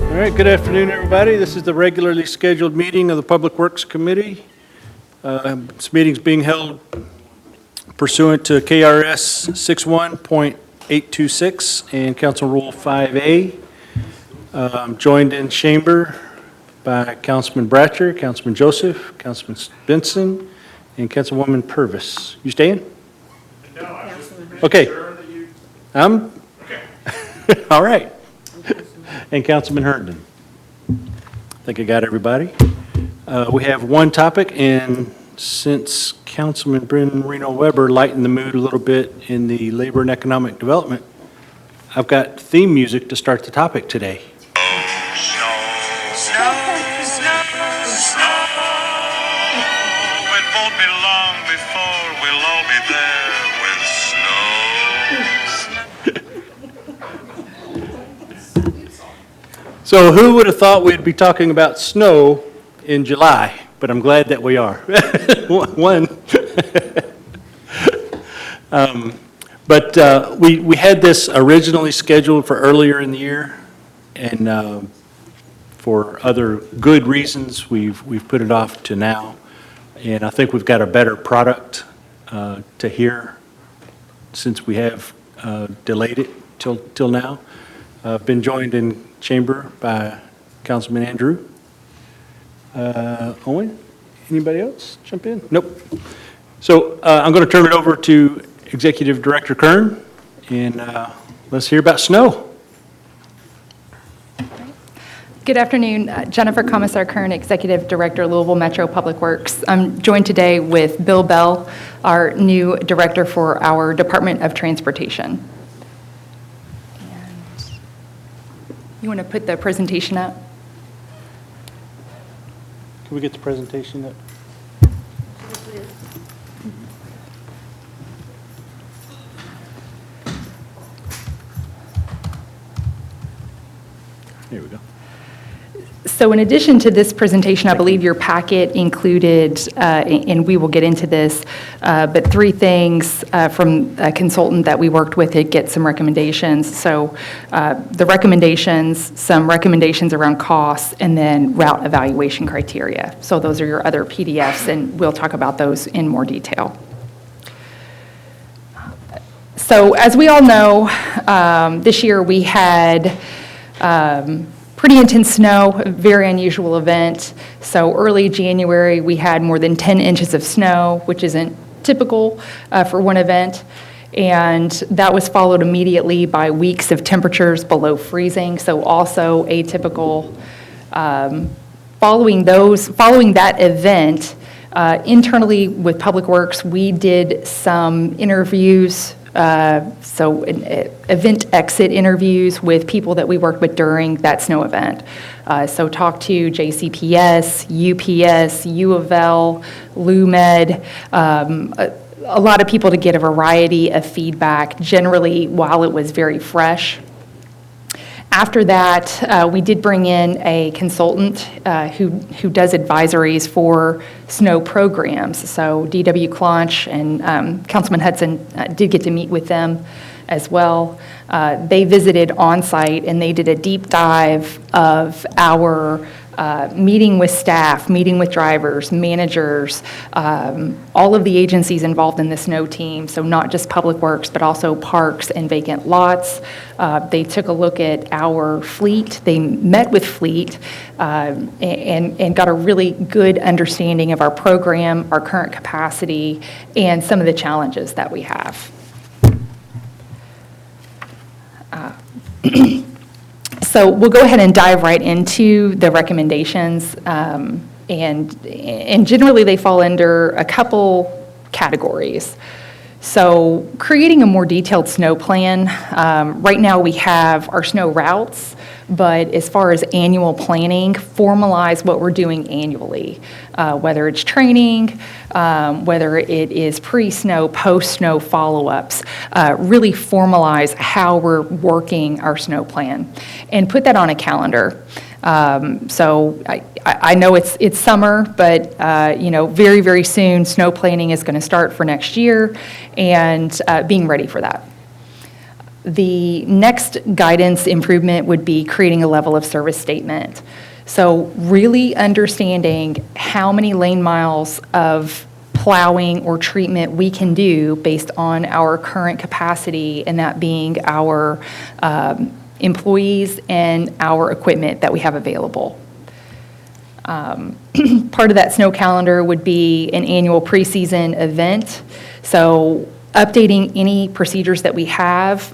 All right, good afternoon, everybody. This is the regularly scheduled meeting of the Public Works Committee. This meeting is being held pursuant to KRS 61.826 and Council Rule 5A. I'm joined in chamber by Councilman Bratcher, Councilman Joseph, Councilman Benson, and Councilwoman Purvis. You staying? No, I'm just Okay. sure that you, I'm, okay. all right. And Councilman Herndon. I think I got everybody. We have one topic, and since Councilman Brennan Reno Weber lightened the mood a little bit in the labor and economic development, I've got theme music to start the topic today. It won't be long before we'll all be there with snow. So who would have thought we'd be talking about snow in July? But I'm glad that we are. One. But we had this originally scheduled for earlier in the year, and for other good reasons, we've put it off to now. And I think we've got a better product to hear since we have delayed it till now. Been joined in chamber by Councilman Andrew. Owen, anybody else jump in? Nope. So I'm going to turn it over to Executive Director Kern, and let's hear about snow. Good afternoon. Jennifer Commissar Kern, Executive Director, Louisville Metro Public Works. I'm joined today with Bill Bell, our new Director for our Department of Transportation. And you want to put the presentation up? Can we get the presentation up? Here we go. So in addition to this presentation, I believe your packet included, and we will get into this, but three things from a consultant that we worked with to get some recommendations. So the recommendations, some recommendations around costs, and then route evaluation criteria. So those are your other PDFs, and we'll talk about those in more detail. So as we all know, this year we had pretty intense snow, a very unusual event. So early January, we had more than 10 inches of snow, which isn't typical for one event. And that was followed immediately by weeks of temperatures below freezing, so also atypical. Following that event, internally with Public Works, we did some interviews, event exit interviews with people that we worked with during that snow event. So talked to JCPS, UPS, U of L, LUMED, a lot of people to get a variety of feedback, generally while it was very fresh. After that, we did bring in a consultant who does advisories for snow programs. So DW Claunch and Councilman Hudson did get to meet with them as well. They visited on site and they did a deep dive of our meeting with staff, meeting with drivers, managers, all of the agencies involved in the snow team, so not just Public Works, but also parks and vacant lots. They took a look at our fleet. They met with fleet and got a really good understanding of our program, our current capacity, and some of the challenges that we have. So we'll go ahead and dive right into the recommendations, and generally they fall under a couple categories. So creating a more detailed snow plan. Right now we have our snow routes, but as far as annual planning, formalize what we're doing annually, whether it's training, whether it is pre-snow, post-snow follow-ups, really formalize how we're working our snow plan and put that on a calendar. So I know it's summer, but very, very soon snow planning is going to start for next year, and being ready for that. The next guidance improvement would be creating a level of service statement. So really understanding how many lane miles of plowing or treatment we can do based on our current capacity, and that being our employees and our equipment that we have available. Part of that snow calendar would be an annual preseason event. So updating any procedures that we have,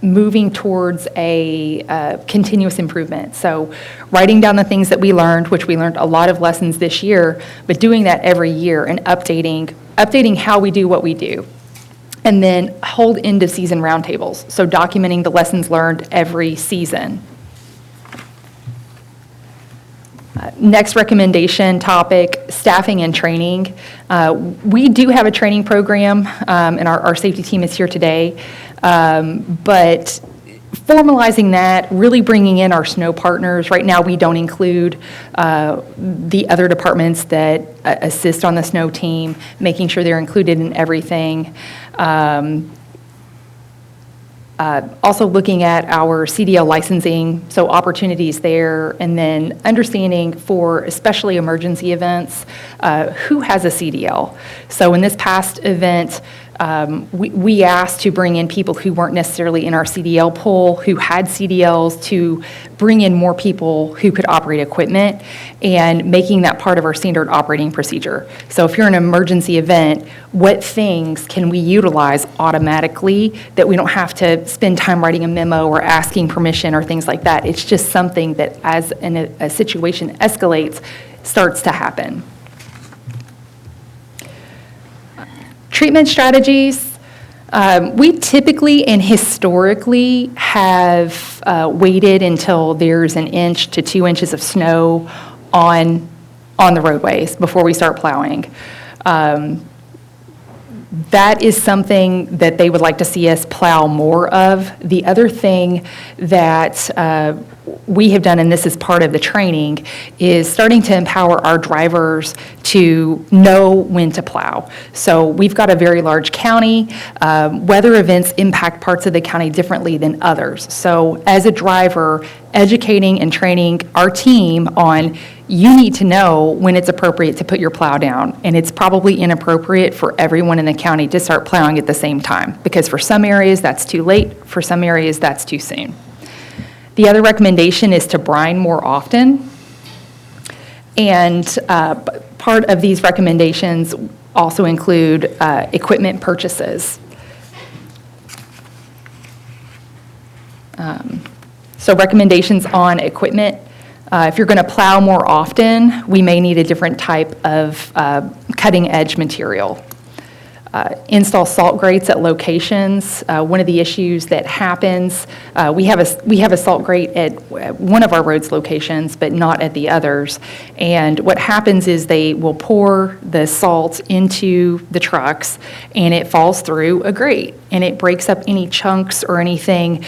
moving towards a continuous improvement. So writing down the things that we learned, which we learned a lot of lessons this year, but doing that every year and updating how we do what we do. And then hold end of season roundtables. So documenting the lessons learned every season. Next recommendation topic, staffing and training. We do have a training program, and our safety team is here today, but formalizing that, really bringing in our snow partners. Right now, we don't include the other departments that assist on the snow team, making sure they're included in everything. Also looking at our CDL licensing, so opportunities there, and then understanding for especially emergency events, who has a CDL. So in this past event, we asked to bring in people who weren't necessarily in our CDL pool, who had CDLs, to bring in more people who could operate equipment, and making that part of our standard operating procedure. So if you're in an emergency event, what things can we utilize automatically that we don't have to spend time writing a memo or asking permission or things like that? It's just something that as a situation escalates, starts to happen. Treatment strategies. We typically and historically have waited until there's 1 inch to 2 inches of snow on the roadways before we start plowing. That is something that they would like to see us plow more of. The other thing that we have done, and this is part of the training, is starting to empower our drivers to know when to plow. So we've got a very large county. Weather events impact parts of the county differently than others. So as a driver, educating and training our team on, you need to know when it's appropriate to put your plow down. And it's probably inappropriate for everyone in the county to start plowing at the same time, because for some areas that's too late, for some areas that's too soon. The other recommendation is to brine more often. And part of these recommendations also include equipment purchases. So recommendations on equipment. If you're going to plow more often, we may need a different type of cutting edge material. Install salt grates at locations. One of the issues that happens, we have a salt grate at one of our roads locations, but not at the others. And what happens is they will pour the salt into the trucks, and it falls through a grate, and it breaks up any chunks or anything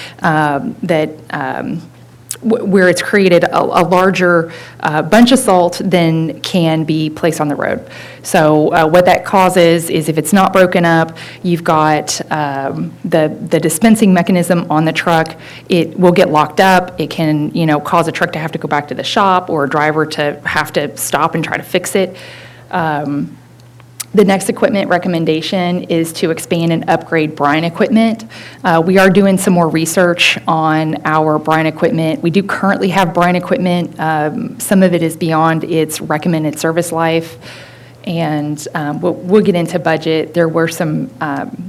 where it's created a larger bunch of salt than can be placed on the road. So what that causes is, if it's not broken up, you've got the dispensing mechanism on the truck. It will get locked up. It can, cause a truck to have to go back to the shop, or a driver to have to stop and try to fix it. The next equipment recommendation is to expand and upgrade brine equipment. We are doing some more research on our brine equipment. We do currently have brine equipment. Some of it is beyond its recommended service life, and we'll get into budget. There were some budget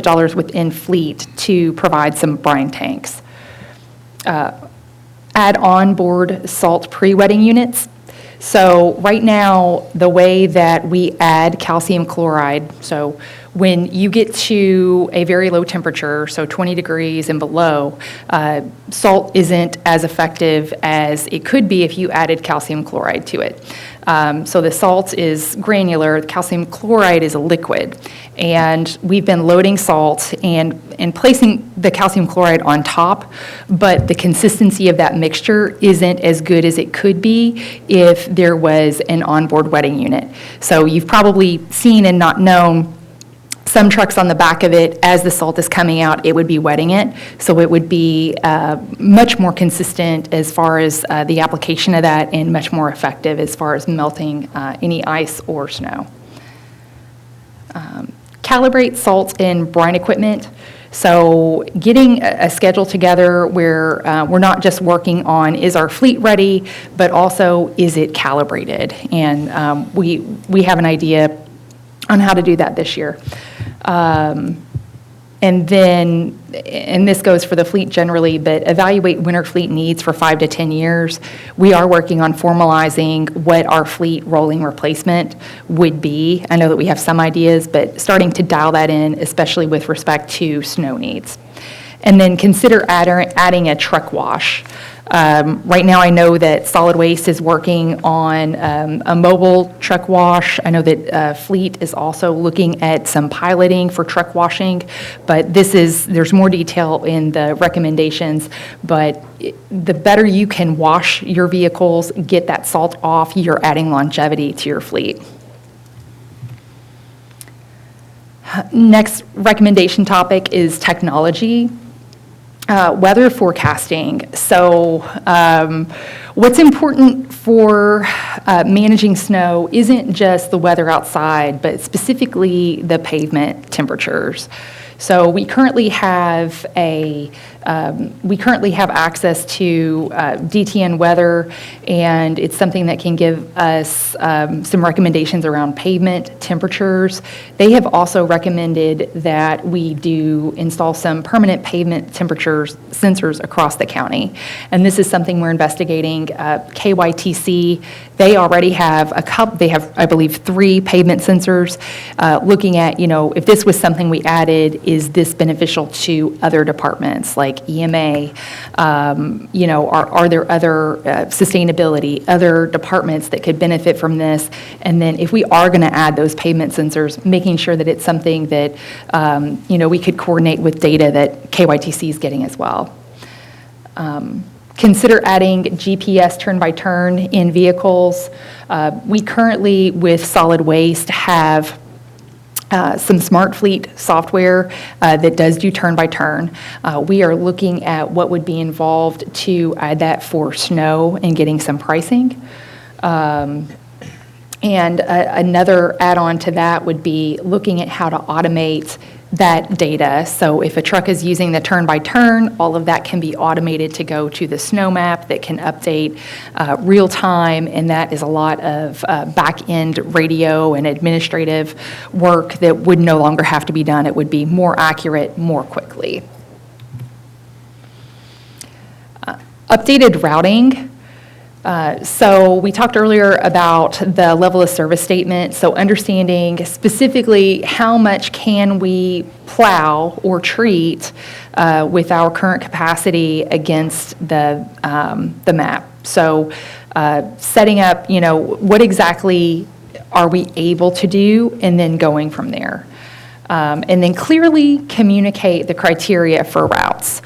dollars within fleet to provide some brine tanks. Add on-board salt pre-wetting units. So right now, the way that we add calcium chloride, so when you get to a very low temperature, so 20 degrees and below, salt isn't as effective as it could be if you added calcium chloride to it. So the salt is granular, the calcium chloride is a liquid. And we've been loading salt and placing the calcium chloride on top, but the consistency of that mixture isn't as good as it could be if there was an onboard wetting unit. So you've probably seen and not known some trucks on the back of it, as the salt is coming out, it would be wetting it. So it would be much more consistent as far as the application of that, and much more effective as far as melting any ice or snow. Calibrate salt and brine equipment. So getting a schedule together where we're not just working on, is our fleet ready, but also, is it calibrated? And we have an idea on how to do that this year. And then, and this goes for the fleet generally, but evaluate winter fleet needs for 5 to 10 years. We are working on formalizing what our fleet rolling replacement would be. I know that we have some ideas, but starting to dial that in, especially with respect to snow needs. And then consider adding a truck wash. Right now, I know that Solid Waste is working on a mobile truck wash. I know that Fleet is also looking at some piloting for truck washing, but there's more detail in the recommendations. But the better you can wash your vehicles, get that salt off, you're adding longevity to your fleet. Next recommendation topic is technology. Weather forecasting. So what's important for managing snow isn't just the weather outside, but specifically the pavement temperatures. So we currently have access to DTN weather, and it's something that can give us some recommendations around pavement temperatures. They have also recommended that we install some permanent pavement temperatures sensors across the county. And this is something we're investigating. KYTC, they already have I believe 3 pavement sensors, looking at, if this was something we added, is this beneficial to other departments like EMA? Are there other sustainability, other departments that could benefit from this? And then if we are going to add those pavement sensors, making sure that it's something that, we could coordinate with data that KYTC is getting as well. Consider adding GPS turn-by-turn in vehicles. We currently, with Solid Waste, have some Smart Fleet software that does do turn-by-turn. We are looking at what would be involved to add that for snow and getting some pricing. And another add-on to that would be looking at how to automate that data. So if a truck is using the turn-by-turn, all of that can be automated to go to the snow map that can update real time, and that is a lot of back-end radio and administrative work that would no longer have to be done. It would be more accurate more quickly. Updated routing. So we talked earlier about the level of service statement, so understanding specifically how much can we plow or treat with our current capacity against the map. So setting up, what exactly are we able to do, and then going from there. And then clearly communicate the criteria for routes.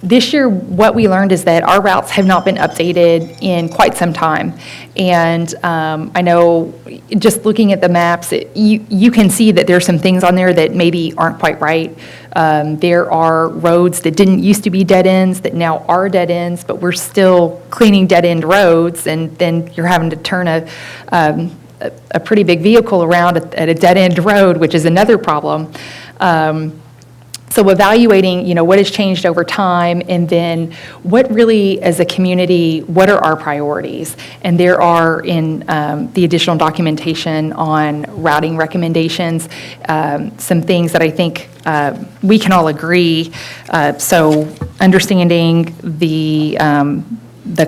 This year, what we learned is that our routes have not been updated in quite some time. And I know just looking at the maps, you can see that there's some things on there that maybe aren't quite right. There are roads that didn't used to be dead ends that now are dead ends, but we're still cleaning dead end roads, and then you're having to turn a pretty big vehicle around at a dead end road, which is another problem. So evaluating, what has changed over time, and then what really, as a community, what are our priorities? And there are in the additional documentation on routing recommendations, some things that I think we can all agree. So understanding the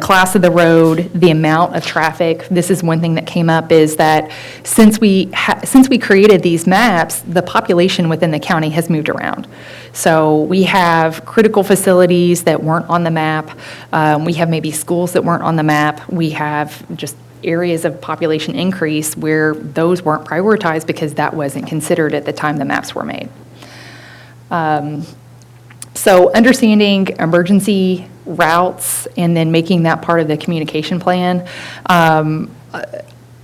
class of the road, the amount of traffic. This is one thing that came up, is that since we created these maps, the population within the county has moved around. So we have critical facilities that weren't on the map. We have maybe schools that weren't on the map. We have just areas of population increase where those weren't prioritized because that wasn't considered at the time the maps were made. So understanding emergency routes and then making that part of the communication plan.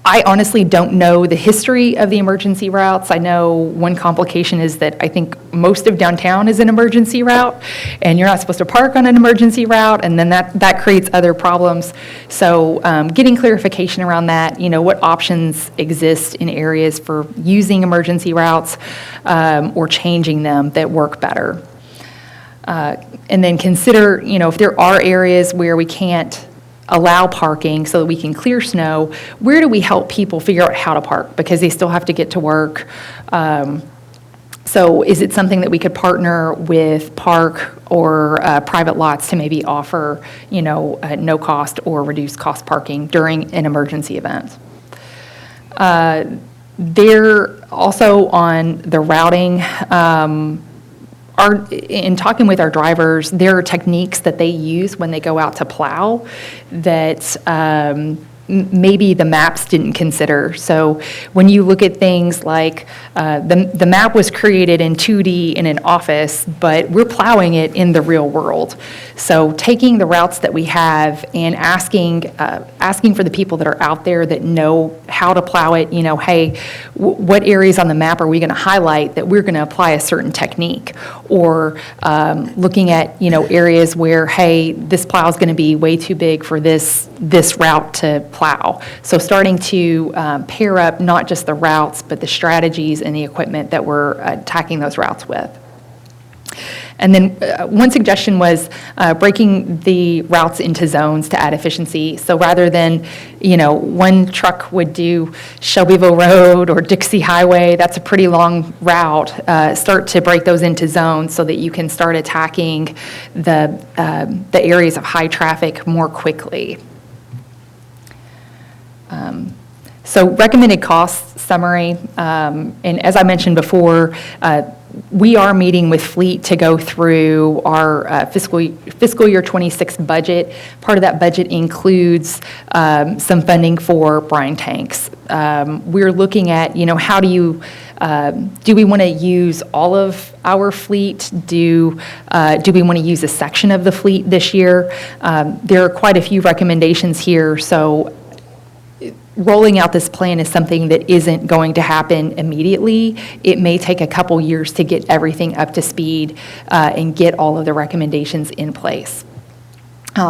I honestly don't know the history of the emergency routes. I know one complication is that I think most of downtown is an emergency route, and you're not supposed to park on an emergency route, and then that creates other problems. So getting clarification around that, what options exist in areas for using emergency routes or changing them that work better. And then consider, if there are areas where we can't allow parking so that we can clear snow, where do we help people figure out how to park? Because they still have to get to work. So is it something that we could partner with park or private lots to maybe offer, no cost or reduced cost parking during an emergency event? They're also on the routing, in talking with our drivers, there are techniques that they use when they go out to plow that maybe the maps didn't consider. So when you look at things like the map was created in 2D in an office, but we're plowing it in the real world. So taking the routes that we have and asking for the people that are out there that know how to plow it, hey, what areas on the map are we going to highlight that we're going to apply a certain technique? Or looking at, areas where, hey, this plow is going to be way too big for this route to plow. So starting to pair up not just the routes, but the strategies and the equipment that we're attacking those routes with. And then one suggestion was breaking the routes into zones to add efficiency. So rather than, one truck would do Shelbyville Road or Dixie Highway, that's a pretty long route, start to break those into zones so that you can start attacking the areas of high traffic more quickly. So recommended cost summary, and as I mentioned before, we are meeting with Fleet to go through our fiscal year 26 budget. Part of that budget includes some funding for brine tanks. We're looking at, how do we want to use all of our fleet? Do we want to use a section of the fleet this year? There are quite a few recommendations here, so rolling out this plan is something that isn't going to happen immediately. It may take a couple years to get everything up to speed and get all of the recommendations in place.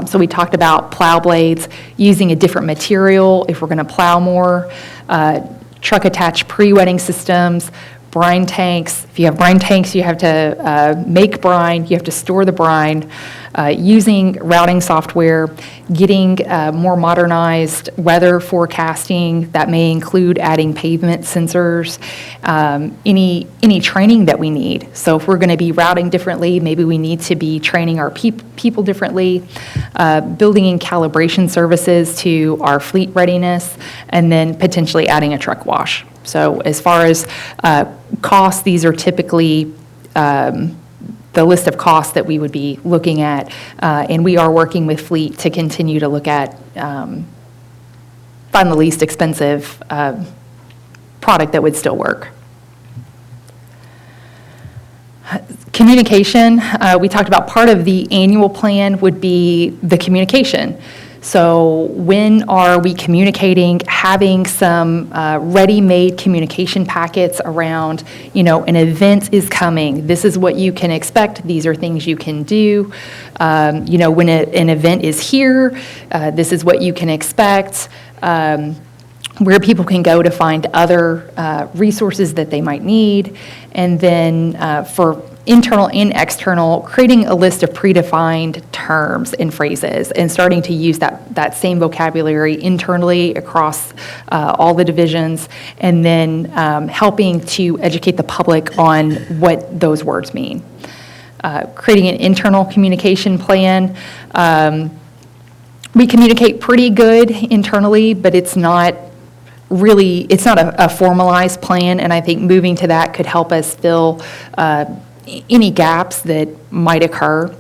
So we talked about plow blades, using a different material if we're going to plow more, truck attached pre-wetting systems, brine tanks. If you have brine tanks, you have to make brine, you have to store the brine, using routing software, getting more modernized weather forecasting. That may include adding pavement sensors, any training that we need. So if we're going to be routing differently, maybe we need to be training our people differently, building in calibration services to our fleet readiness, and then potentially adding a truck wash. So as far as costs, these are typically the list of costs that we would be looking at, and we are working with Fleet to continue to look at, find the least expensive product that would still work. Communication, we talked about part of the annual plan would be the communication. So when are we communicating, having some ready-made communication packets around, an event is coming, this is what you can expect, these are things you can do. When an event is here, this is what you can expect. Where people can go to find other resources that they might need. And then for internal and external, creating a list of predefined terms and phrases and starting to use that same vocabulary internally across all the divisions, and then helping to educate the public on what those words mean. Creating an internal communication plan. We communicate pretty good internally, but it's not a formalized plan, and I think moving to that could help us fill any gaps that might occur.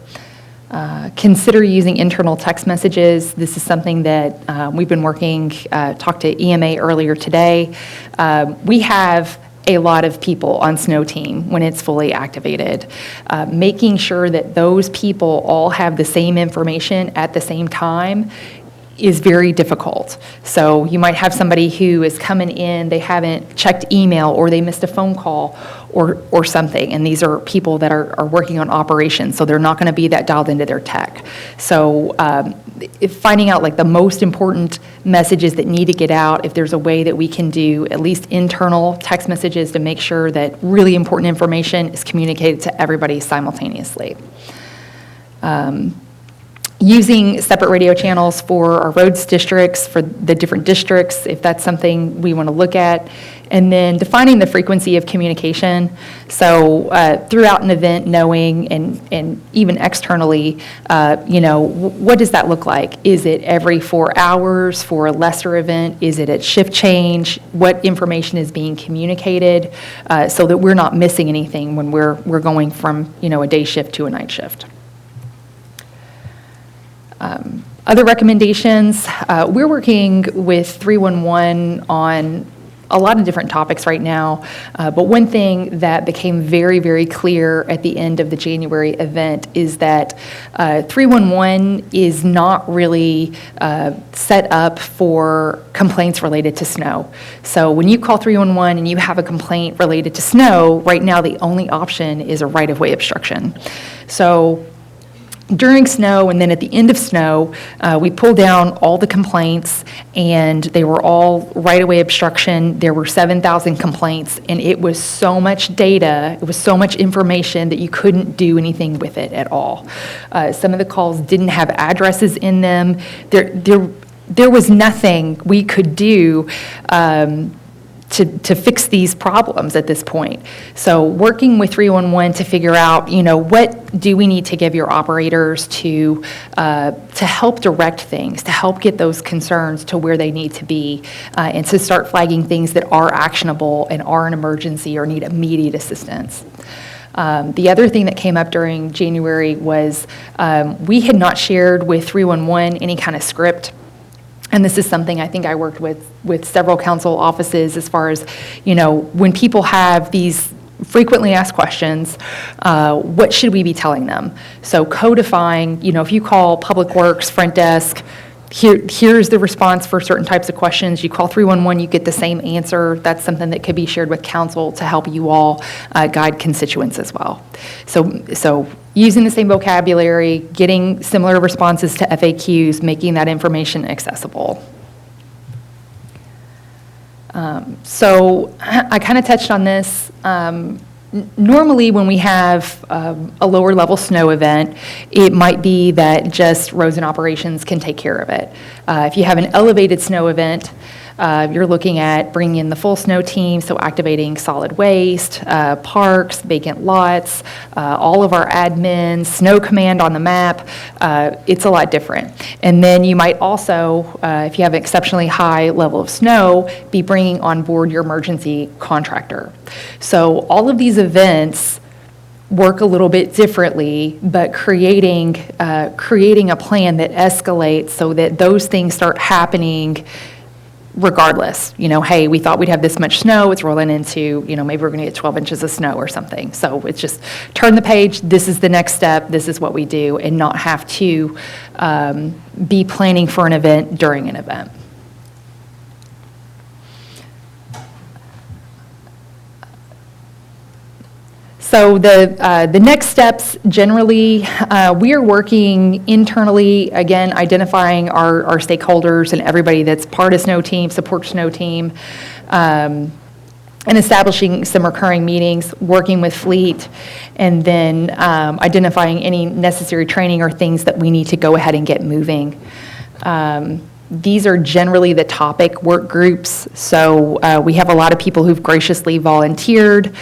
Consider using internal text messages. This is something that we've been working, talked to EMA earlier today. We have a lot of people on Snow Team when it's fully activated. Making sure that those people all have the same information at the same time is very difficult. So you might have somebody who is coming in, they haven't checked email, or they missed a phone call or something, and these are people that are working on operations, so they're not going to be that dialed into their tech. So finding out like the most important messages that need to get out, if there's a way that we can do at least internal text messages to make sure that really important information is communicated to everybody simultaneously. Using separate radio channels for our roads districts, for the different districts, if that's something we want to look at. And then defining the frequency of communication. So throughout an event, knowing and even externally, what does that look like? Is it every 4 hours for a lesser event? Is it at shift change? What information is being communicated so that we're not missing anything when we're going from, a day shift to a night shift? Other recommendations, we're working with 311 on a lot of different topics right now, but one thing that became very, very clear at the end of the January event is that 311 is not really set up for complaints related to snow. So when you call 311 and you have a complaint related to snow, right now the only option is a right-of-way obstruction. So during snow and then at the end of snow, we pulled down all the complaints, and they were all right-of-way obstruction. There were 7,000 complaints, and it was so much data, it was so much information that you couldn't do anything with it at all. Some of the calls didn't have addresses in them. There was nothing we could do to fix these problems at this point. So working with 311 to figure out, what do we need to give your operators to help direct things, to help get those concerns to where they need to be, and to start flagging things that are actionable and are an emergency or need immediate assistance. The other thing that came up during January was we had not shared with 311 any kind of script. And this is something I think I worked with several council offices as far as, when people have these frequently asked questions, what should we be telling them? So codifying, if you call Public Works front desk, here's the response for certain types of questions. You call 311, you get the same answer. That's something that could be shared with council to help you all guide constituents as well. So using the same vocabulary, getting similar responses to FAQs, making that information accessible. So I kind of touched on this. Normally, when we have a lower level snow event, it might be that just roads and operations can take care of it. If you have an elevated snow event, you're looking at bringing in the full snow team, so activating solid waste, parks, vacant lots, all of our admins, snow command on the map. It's a lot different. And then you might also, if you have an exceptionally high level of snow, be bringing on board your emergency contractor. So all of these events work a little bit differently, but creating a plan that escalates so that those things start happening regardless. Hey, we thought we'd have this much snow, it's rolling into, maybe we're gonna get 12 inches of snow or something. So it's just turn the page, this is the next step, this is what we do, and not have to be planning for an event during an event. So the next steps, generally, we are working internally, again, identifying our stakeholders and everybody that's part of Snow Team, support Snow Team, and establishing some recurring meetings, working with Fleet, and then identifying any necessary training or things that we need to go ahead and get moving. These are generally the topic work groups, so we have a lot of people who've graciously volunteered.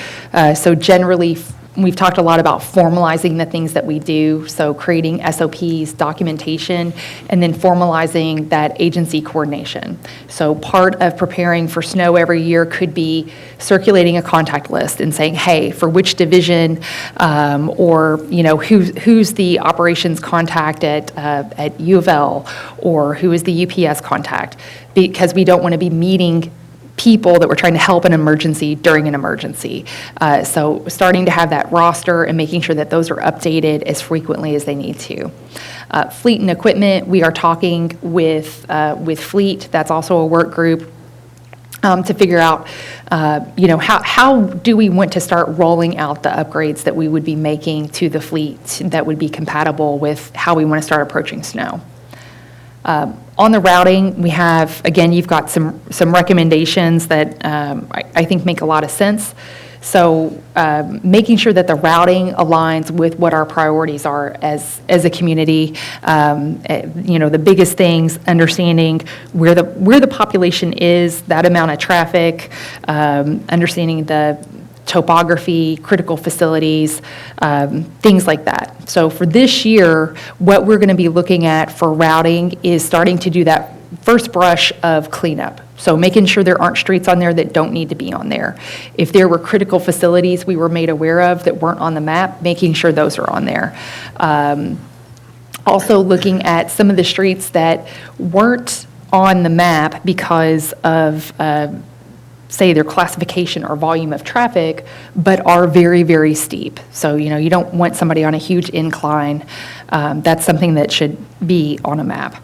So generally, we've talked a lot about formalizing the things that we do, so creating SOPs, documentation, and then formalizing that agency coordination. So part of preparing for snow every year could be circulating a contact list and saying, hey, for which division, or who's the operations contact at U of L, or who is the UPS contact, because we don't want to be meeting people that we're trying to help an emergency during an emergency. So starting to have that roster and making sure that those are updated as frequently as they need to. Fleet and equipment, we are talking with Fleet. That's also a work group to figure out, how do we want to start rolling out the upgrades that we would be making to the fleet that would be compatible with how we want to start approaching snow. On the routing, we have, again, you've got some recommendations that I think make a lot of sense. So making sure that the routing aligns with what our priorities are as a community. The biggest things, understanding where the population is, that amount of traffic, understanding the topography, critical facilities, things like that. So for this year, what we're going to be looking at for routing is starting to do that first brush of cleanup. So making sure there aren't streets on there that don't need to be on there. If there were critical facilities we were made aware of that weren't on the map, making sure those are on there. Also looking at some of the streets that weren't on the map because of say their classification or volume of traffic, but are very, very steep. So, you don't want somebody on a huge incline. That's something that should be on a map.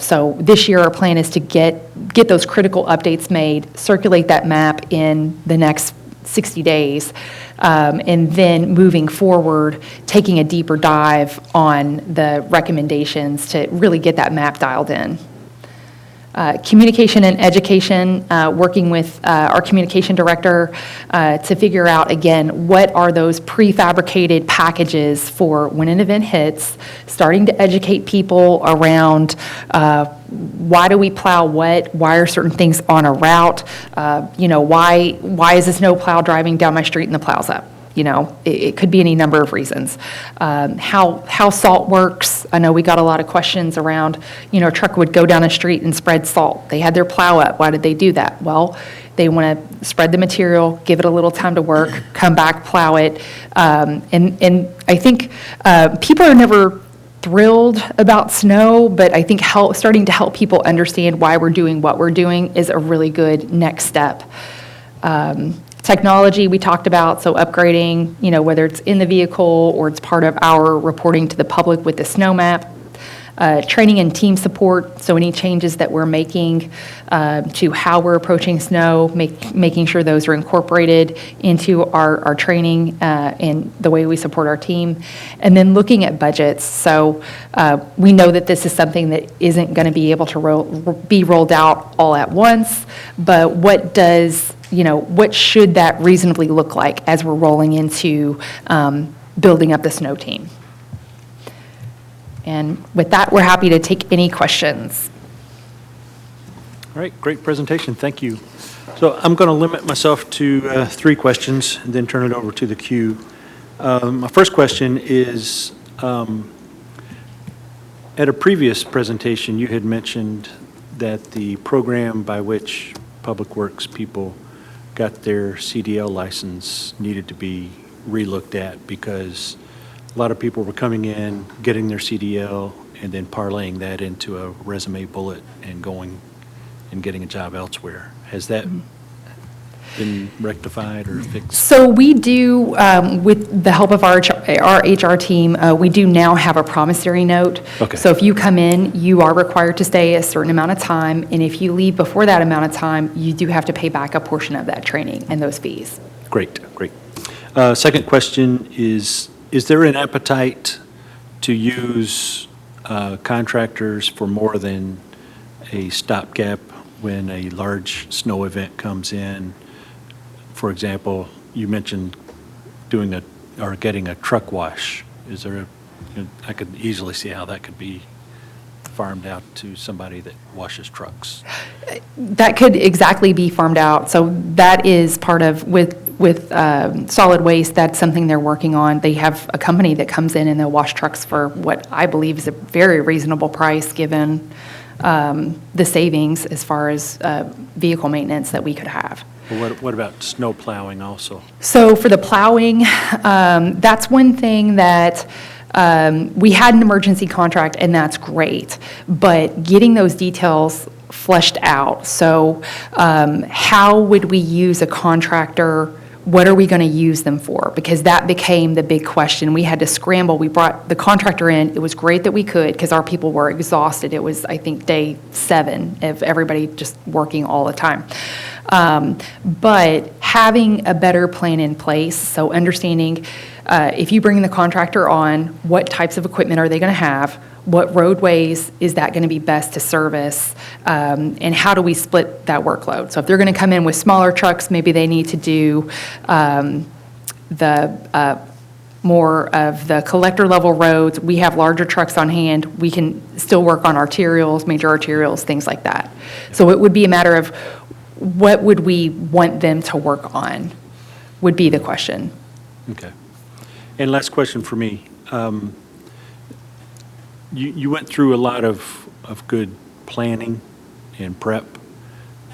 So this year, our plan is to get those critical updates made, circulate that map in the next 60 days, and then moving forward, taking a deeper dive on the recommendations to really get that map dialed in. Communication and education, working with our communication director to figure out, again, what are those prefabricated packages for when an event hits, starting to educate people around why do we plow what, why are certain things on a route, why is a snow plow driving down my street and the plow's up? It could be any number of reasons. How salt works. I know we got a lot of questions around, a truck would go down a street and spread salt. They had their plow up. Why did they do that? Well, they want to spread the material, give it a little time to work, come back, plow it. And I think people are never thrilled about snow, but I think starting to help people understand why we're doing what we're doing is a really good next step. Technology we talked about, so upgrading, whether it's in the vehicle or it's part of our reporting to the public with the snow map. Training and team support, so any changes that we're making to how we're approaching snow, making sure those are incorporated into our training and the way we support our team. And then looking at budgets, so we know that this is something that isn't going to be able to be rolled out all at once, but what should that reasonably look like as we're rolling into building up the snow team? And with that, we're happy to take any questions. All right, great presentation, thank you. So I'm going to limit myself to 3 questions and then turn it over to the queue. My first question is, at a previous presentation, you had mentioned that the program by which Public Works people got their CDL license needed to be relooked at because a lot of people were coming in, getting their CDL, and then parlaying that into a resume bullet and going and getting a job elsewhere. Has that been rectified or fixed? So we do, with the help of our HR team, we do now have a promissory note. Okay. So if you come in, you are required to stay a certain amount of time, and if you leave before that amount of time, you do have to pay back a portion of that training and those fees. Great. Second question is there an appetite to use contractors for more than a stopgap when a large snow event comes in? For example, you mentioned getting a truck wash. Is there I could easily see how that could be farmed out to somebody that washes trucks. That could exactly be farmed out. So that is part of, with solid waste, that's something they're working on. They have a company that comes in and they'll wash trucks for what I believe is a very reasonable price given the savings as far as vehicle maintenance that we could have. Well, what about snow plowing also? So for the plowing, that's one thing that we had an emergency contract, and that's great. But getting those details fleshed out. So how would we use a contractor? What are we going to use them for? Because that became the big question. We had to scramble. We brought the contractor in. It was great that we could because our people were exhausted. It was, I think, day 7 of everybody just working all the time. But having a better plan in place, so understanding if you bring the contractor on, what types of equipment are they going to have? What roadways is that going to be best to service? And how do we split that workload? So if they're going to come in with smaller trucks, maybe they need to do more of the collector level roads. We have larger trucks on hand. We can still work on arterials, major arterials, things like that. So it would be a matter of what would we want them to work on would be the question. Okay. And last question for me. You went through a lot of good planning and prep.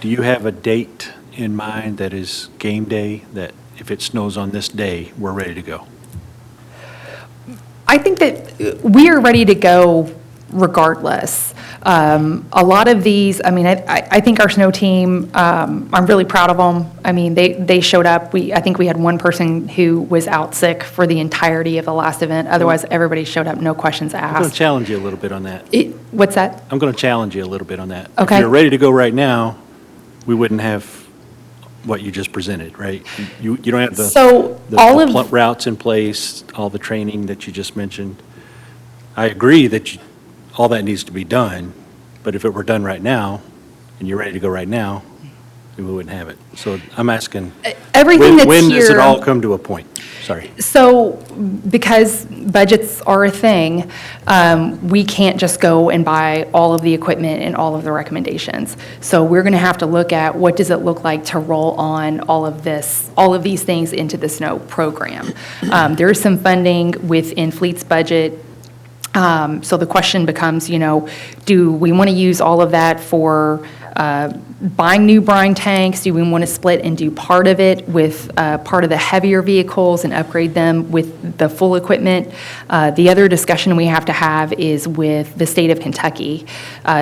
Do you have a date in mind that is game day, that if it snows on this day, we're ready to go? I think that we are ready to go regardless. A lot of these, I mean, I think our snow team, I'm really proud of them. I mean, they showed up. I think we had one person who was out sick for the entirety of the last event. Otherwise, everybody showed up, no questions I'm going to asked. challenge you a little bit on that. What's that? I'm going to challenge you a little bit on that. Okay. If you're ready to go right now, we wouldn't have what you just presented, right? You don't have the So all of, routes in place, all the training that you just mentioned. I agree that all that needs to be done, but if it were done right now, and you're ready to go right now, then we wouldn't have it. So I'm asking, everything that's when does it here- all come to a point? Sorry. So, because budgets are a thing, we can't just go and buy all of the equipment and all of the recommendations. So we're going to have to look at what does it look like to roll on all of these things into the snow program. There is some funding within Fleet's budget. So the question becomes, do we want to use all of that for buying new brine tanks? Do we want to split and do part of it with part of the heavier vehicles and upgrade them with the full equipment? The other discussion we have to have is with the state of Kentucky.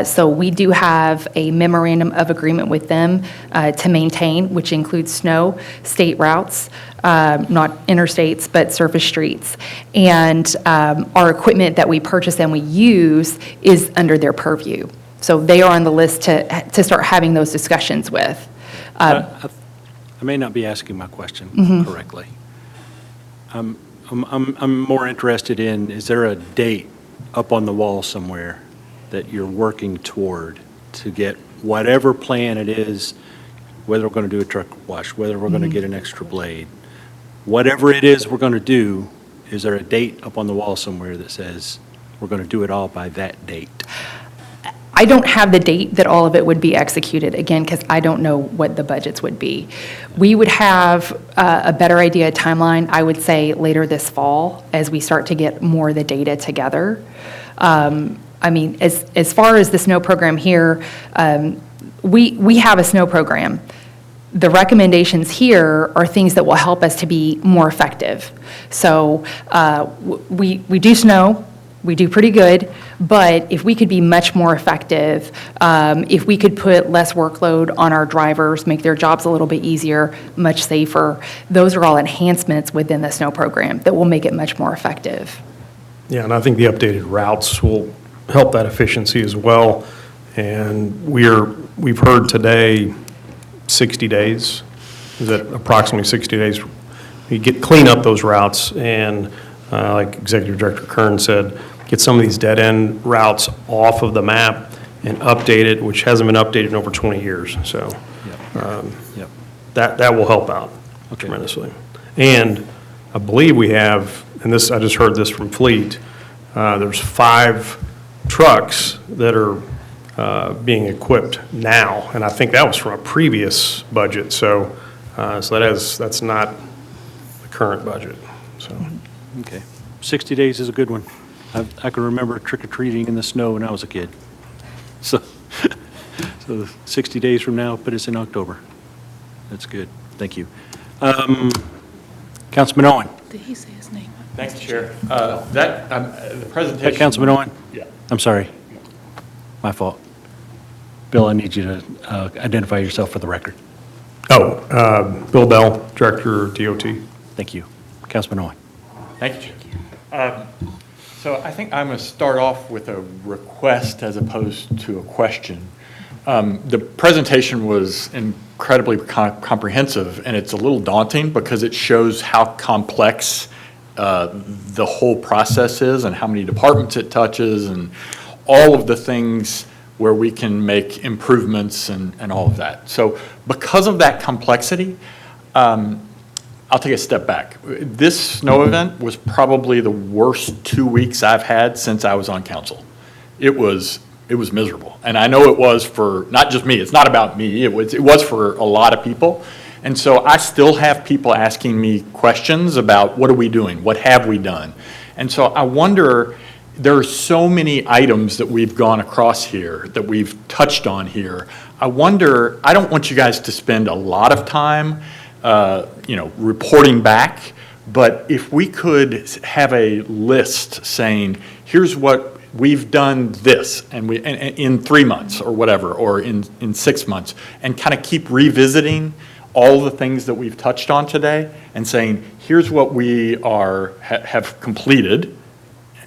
So we do have a memorandum of agreement with them to maintain, which includes snow, state routes, not interstates, but surface streets. And our equipment that we purchase and we use is under their purview. So they are on the list to start having those discussions with. I may not be asking my question correctly. I'm more interested in, is there a date up on the wall somewhere that you're working toward to get whatever plan it is, whether we're going to do a truck wash, whether we're going to get an extra blade, whatever it is we're going to do, is there a date up on the wall somewhere that says we're going to do it all by that date? I don't have the date that all of it would be executed, again, because I don't know what the budgets would be. We would have a better idea timeline, I would say, later this fall, as we start to get more of the data together. I mean, as far as the snow program here, we have a snow program. The recommendations here are things that will help us to be more effective. So we do snow. We do pretty good, but if we could be much more effective, if we could put less workload on our drivers, make their jobs a little bit easier, much safer, those are all enhancements within the snow program that will make it much more effective. Yeah, and I think the updated routes will help that efficiency as well. And we've heard today 60 days, is that approximately 60 days? We clean up those routes and like Executive Director Kern said, get some of these dead-end routes off of the map and update it, which hasn't been updated in over 20 years. So Yep. that will help out Okay. tremendously. And I believe we have, and this, I just heard this from Fleet, there's 5 trucks that are being equipped now, and I think that was from a previous budget. So that's not the current budget. So. Okay. 60 days is a good one. I can remember trick-or-treating in the snow when I was a kid. So 60 days from now, put us in October. That's good. Thank you. Councilman Owen. Did he say his name? Thank you, Chair. The presentation. Councilman Owen? Yeah. I'm sorry. My fault. Bill, I need you to identify yourself for the record. Bill Bell, Director, DOT. Thank you. Councilman Owen. Thank you, Chair. So I think I'm going to start off with a request as opposed to a question. The presentation was incredibly comprehensive, and it's a little daunting because it shows how complex the whole process is and how many departments it touches and all of the things where we can make improvements and all of that. So because of that complexity, I'll take a step back. This snow event was probably the worst 2 weeks I've had since I was on council. It was miserable. And I know it was for not just me, it's not about me, it was for a lot of people. And so I still have people asking me questions about what are we doing? What have we done? And so I wonder, there are so many items that we've gone across here, that we've touched on here. I wonder, I don't want you guys to spend a lot of time reporting back, but if we could have a list saying, here's what we've done this, and in 3 months or whatever, or in 6 months, and kind of keep revisiting all the things that we've touched on today, and saying, here's what we have completed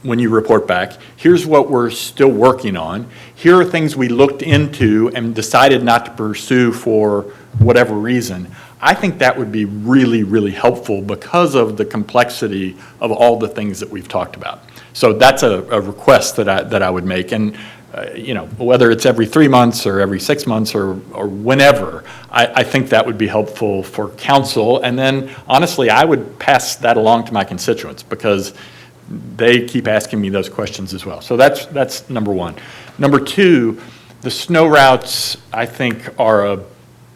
when you report back, here's what we're still working on, here are things we looked into and decided not to pursue for whatever reason. I think that would be really, really helpful because of the complexity of all the things that we've talked about. So that's a request that I would make. And, whether it's every 3 months or every 6 months or whenever, I think that would be helpful for council. And then, honestly, I would pass that along to my constituents because they keep asking me those questions as well. So that's number one. Number two, the snow routes, I think, are a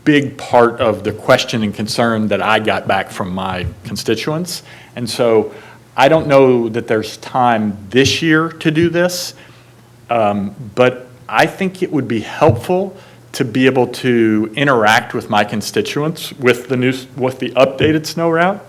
big part of the question and concern that I got back from my constituents. And so I don't know that there's time this year to do this, but I think it would be helpful to be able to interact with my constituents with the updated snow route,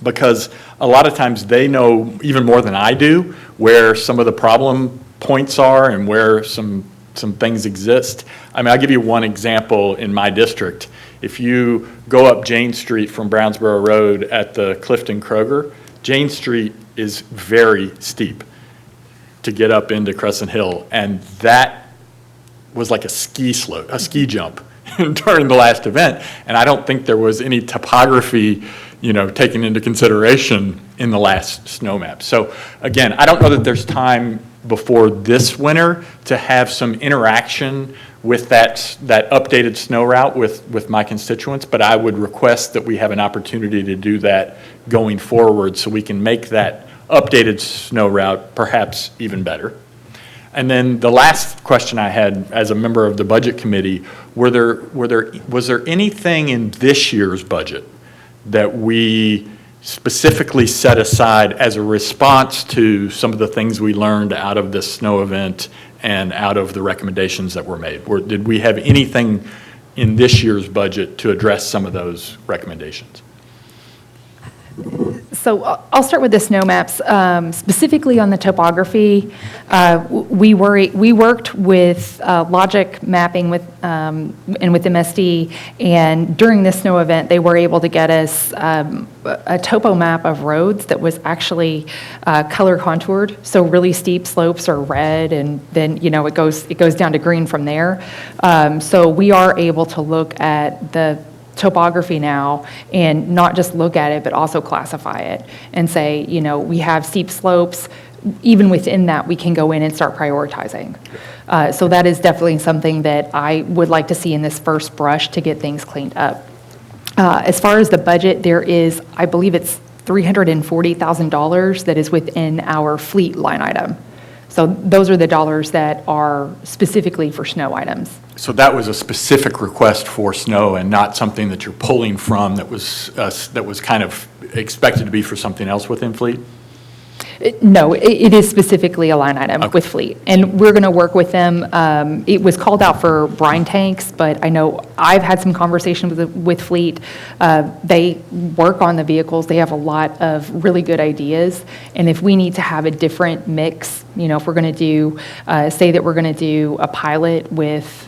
because a lot of times they know even more than I do where some of the problem points are and where some things exist. I mean, I'll give you one example in my district. If you go up Jane Street from Brownsboro Road at the Clifton Kroger, Jane Street is very steep to get up into Crescent Hill, and that was like a ski jump during the last event, and I don't think there was any topography taken into consideration in the last snow map. So again, I don't know that there's time before this winter to have some interaction with that updated snow route with my constituents, but I would request that we have an opportunity to do that going forward so we can make that updated snow route perhaps even better. And then the last question I had as a member of the budget committee, was there anything in this year's budget that we specifically set aside as a response to some of the things we learned out of this snow event and out of the recommendations that were made? Or did we have anything in this year's budget to address some of those recommendations? So I'll start with the snow maps. Specifically on the topography, we worked with Logic Mapping and with MSD, and during this snow event, they were able to get us a topo map of roads that was actually color contoured. So really steep slopes are red, and then it goes down to green from there. So we are able to look at the topography now and not just look at it, but also classify it and say, we have steep slopes. Even within that, we can go in and start prioritizing. So that is definitely something that I would like to see in this first brush to get things cleaned up. As far as the budget, there is, I believe it's $340,000 that is within our fleet line item. So those are the dollars that are specifically for snow items. So that was a specific request for snow and not something that you're pulling from that was kind of expected to be for something else within fleet? No, it is specifically a line item with fleet. And we're going to work with them. It was called out for brine tanks, but I know I've had some conversations with fleet. They work on the vehicles. They have a lot of really good ideas. And if we need to have a different mix, if we're going to do, say that we're going to do a pilot with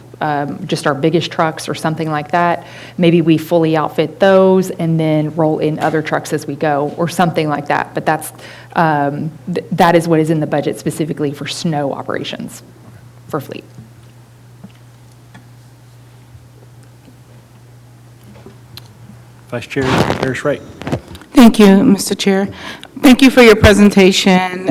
just our biggest trucks or something like that, maybe we fully outfit those and then roll in other trucks as we go, or something like that. But that is what is in the budget specifically for snow operations for fleet. Vice Chair Harris Wright. Thank you, Mr. Chair. Thank you for your presentation.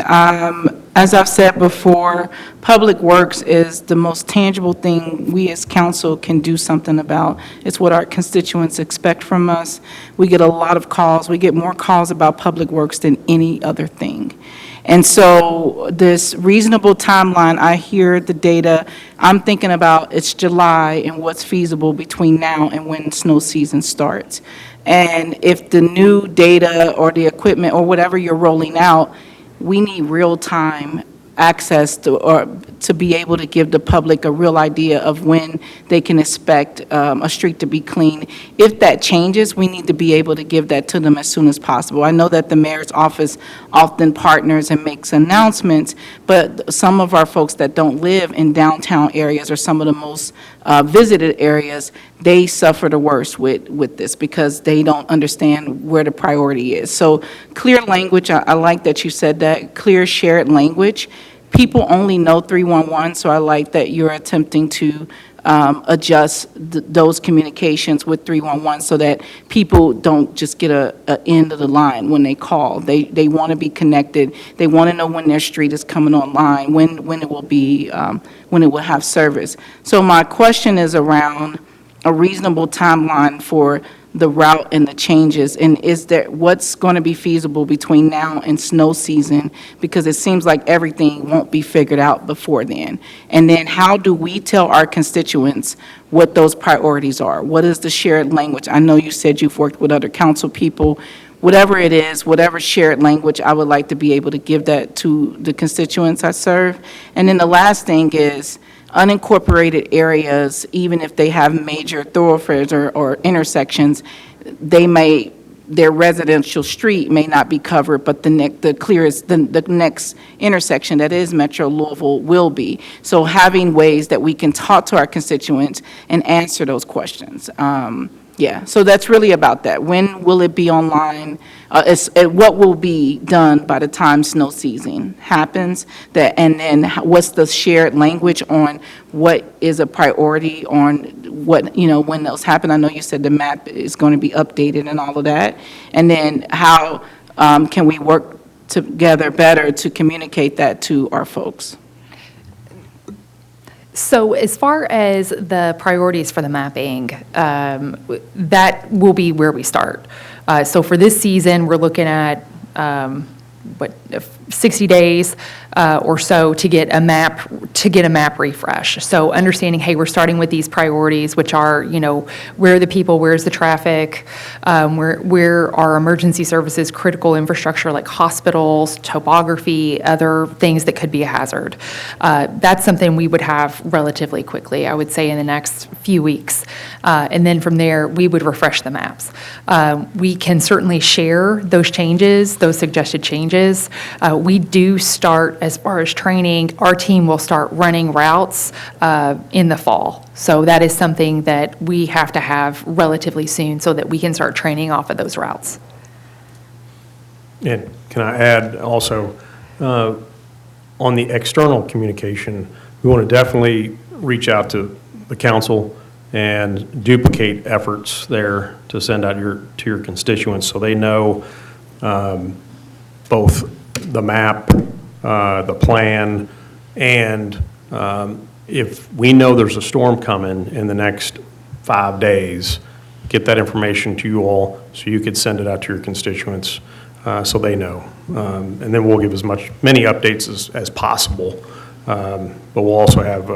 As I've said before, Public Works is the most tangible thing we as council can do something about. It's what our constituents expect from us. We get a lot of calls. We get more calls about Public Works than any other thing. And so this reasonable timeline, I hear the data, I'm thinking about it's July and what's feasible between now and when snow season starts. And if the new data or the equipment or whatever you're rolling out, we need real-time access to be able to give the public a real idea of when they can expect a street to be clean. If that changes, we need to be able to give that to them as soon as possible. I know that the mayor's office often partners and makes announcements, but some of our folks that don't live in downtown areas or some of the most visited areas, they suffer the worst with this because they don't understand where the priority is. So clear language, I like that you said that, clear shared language. People only know 311, so I like that you're attempting to adjust those communications with 311 so that people don't just get a end of the line when they call. They want to be connected. They want to know when their street is coming online, when it will be, when it will have service. So my question is around a reasonable timeline for the route and the changes, and is there, what's going to be feasible between now and snow season? Because it seems like everything won't be figured out before then. And then how do we tell our constituents what those priorities are? What is the shared language? I know you said you've worked with other council people. Whatever it is, whatever shared language, I would like to be able to give that to the constituents I serve. And then the last thing is, unincorporated areas, even if they have major thoroughfares or intersections, their residential street may not be covered, but the next intersection that is Metro Louisville will be. So having ways that we can talk to our constituents and answer those questions. Yeah, so that's really about that. When will it be online? What will be done by the time snow season happens? And then what's the shared language on what is a priority on what, when those happen? I know you said the map is going to be updated and all of that. And then how can we work together better to communicate that to our folks? So as far as the priorities for the mapping, that will be where we start. So for this season, we're looking at, 60 days or so to get a map refresh. So understanding, hey, we're starting with these priorities, which are, where are the people, where's the traffic, where are emergency services, critical infrastructure like hospitals, topography, other things that could be a hazard. That's something we would have relatively quickly, I would say in the next few weeks. And then from there, we would refresh the maps. We can certainly share those changes, those suggested changes. We do start, as far as training, our team will start running routes in the fall. So that is something that we have to have relatively soon so that we can start training off of those routes. And can I add also, on the external communication, we want to definitely reach out to the council and duplicate efforts there to send out to your constituents so they know both the map, the plan, and if we know there's a storm coming in the next 5 days, get that information to you all so you could send it out to your constituents so they know. And then we'll give many updates as possible. But we'll also have,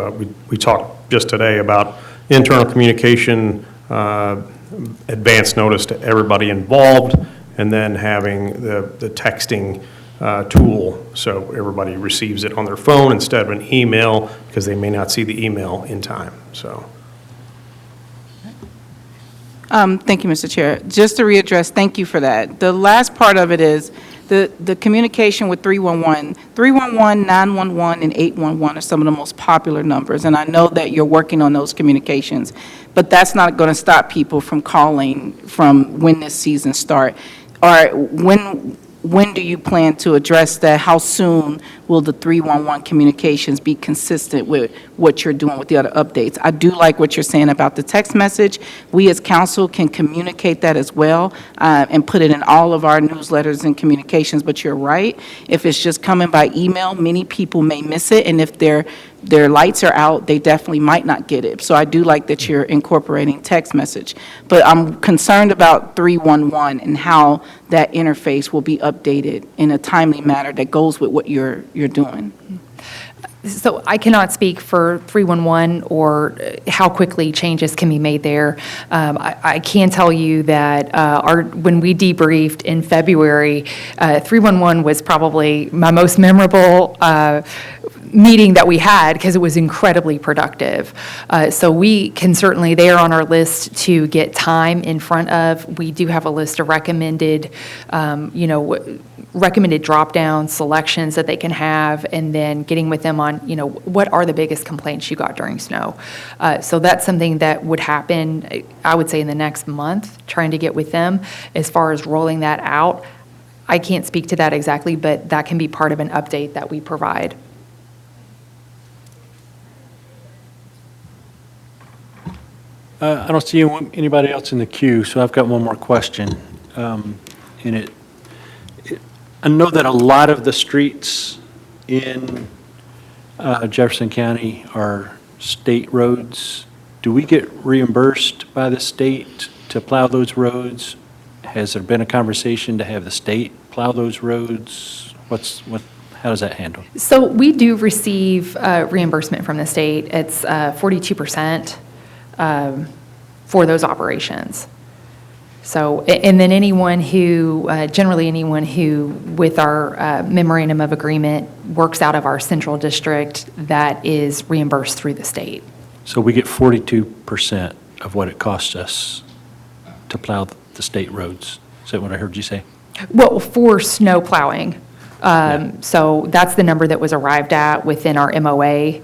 we talked just today about internal communication, advance notice to everybody involved, and then having the texting tool so everybody receives it on their phone instead of an email because they may not see the email in time. So. Thank you, Mr. Chair. Just to readdress, thank you for that. The last part of it is the communication with 311, 311, 911, and 811 are some of the most popular numbers, and I know that you're working on those communications, but that's not going to stop people from calling from when this season start. Or when do you plan to address that? How soon will the 311 communications be consistent with what you're doing with the other updates? I do like what you're saying about the text message. We as council can communicate that as well and put it in all of our newsletters and communications, but you're right. If it's just coming by email, many people may miss it, and if their lights are out, they definitely might not get it. So I do like that you're incorporating text message. But I'm concerned about 311 and how that interface will be updated in a timely manner that goes with what you're doing. So I cannot speak for 311 or how quickly changes can be made there. I can tell you that when we debriefed in February, 311 was probably my most memorable meeting that we had because it was incredibly productive. So we can certainly, they are on our list to get time in front of. We do have a list of recommended, recommended drop-down selections that they can have, and then getting with them on, what are the biggest complaints you got during snow. So that's something that would happen, I would say, in the next month, trying to get with them. As far as rolling that out, I can't speak to that exactly, but that can be part of an update that we provide. I don't see anybody else in the queue, so I've got one more question. I know that a lot of the streets in Jefferson County are state roads. Do we get reimbursed by the state to plow those roads? Has there been a conversation to have the state plow those roads? How does that handle? So we do receive reimbursement from the state. It's 42%. For those operations. So, and then generally anyone who, with our memorandum of agreement, works out of our central district, that is reimbursed through the state. So we get 42% of what it costs us to plow the state roads. Is that what I heard you say? Well, for snow plowing. So that's the number that was arrived at within our MOA,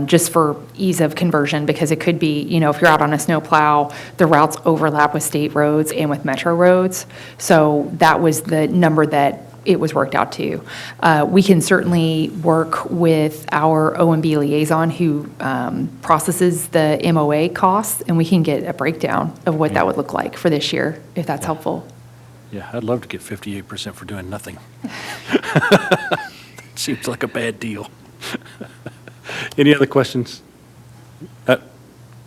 just for ease of conversion, because it could be, if you're out on a snow plow, the routes overlap with state roads and with metro roads. So that was the number that it was worked out to. We can certainly work with our OMB liaison who processes the MOA costs, and we can get a breakdown of what that would look like for this year, if that's helpful. Yeah, I'd love to get 58% for doing nothing. That seems like a bad deal. Any other questions?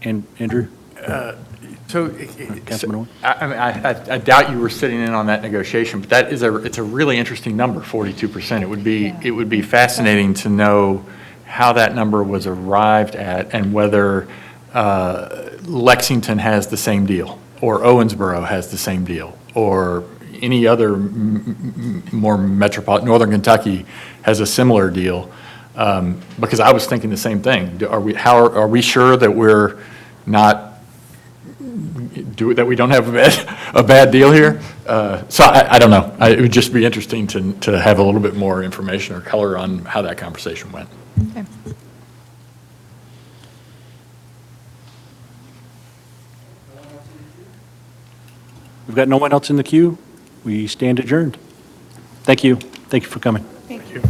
Andrew? Councilman Owen? I doubt you were sitting in on that negotiation, but it's a really interesting number, 42%. It would be fascinating to know how that number was arrived at and whether Lexington has the same deal, or Owensboro has the same deal, or any other more metropolitan, Northern Kentucky has a similar deal, because I was thinking the same thing. Are we sure that we're not, that we don't have a bad deal here? So I don't know. It would just be interesting to have a little bit more information or color on how that conversation went. Okay. We've got no one else in the queue. We stand adjourned. Thank you. Thank you for coming. Thank you.